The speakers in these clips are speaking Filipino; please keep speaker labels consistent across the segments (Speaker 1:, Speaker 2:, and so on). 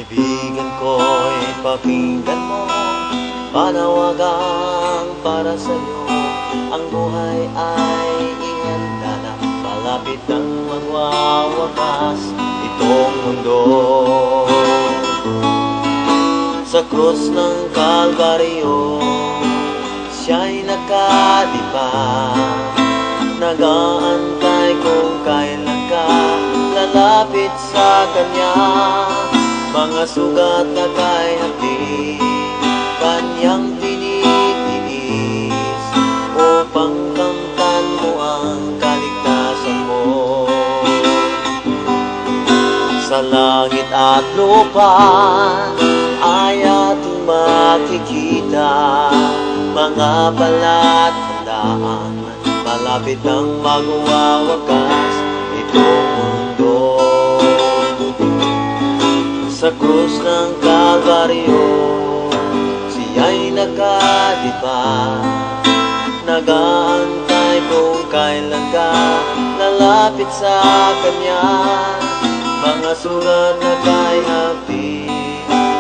Speaker 1: Kaibigan ko'y pakinggan mo, panawagang para sa'yo. Ang buhay ay ihanda na, malapit nang magwawakas itong mundo. Sa krus ng Kalbaryo, siya'y nakadipa, nag-aantay kung kailan ka lalapit sa Kanya. Mga sugat na kay hapdi, Kanyang tinitiis, upang kamtan mo ang kaligtasan mo. Sa langit at lupa ay ating makikita, mga palatandaan, malapit nang magwawakas itong mundo. Sa krus ng Kalbaryo, siya'y nakadipa, nag-aantay kung kailan ka lalapit sa Kanya. Mga sugat na kay hapdi,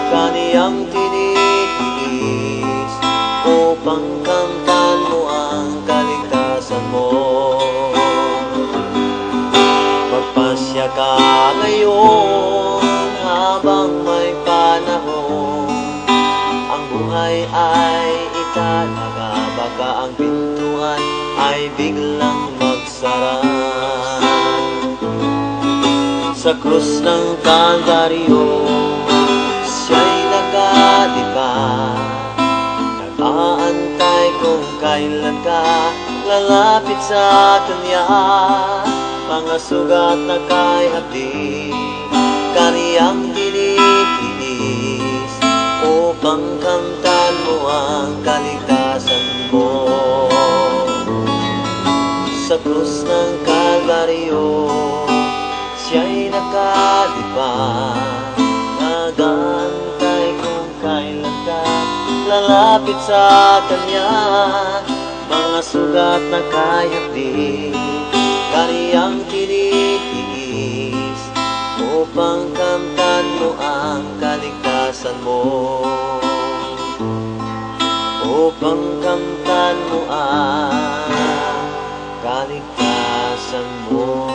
Speaker 1: Kaniyang tinitiis, upang kamtan mo ang kaligtasan mo. Magpasya ka ngayon habang may panahon, ang buhay ay italaga, baka ang pintuan ay biglang magsara. Sa krus ng Kalbaryo, siya'y nakadipa, nag-aantay kung kailan ka lalapit sa Kanya. Mga sugat na kay hapdi, Kaniyang tinitiis, upang kamtan mo ang kaligtasan mo. Sa krus ng Kalbaryo, siya'y nakadipa, nag-aantay kung kailan ka lalapit sa Kanya. Mga sugat na kay hapdi, Kaniyang tinitiis, upang kamtan mo ang kaligtasan mo. Upang kamtan mo ang kaligtasan mo.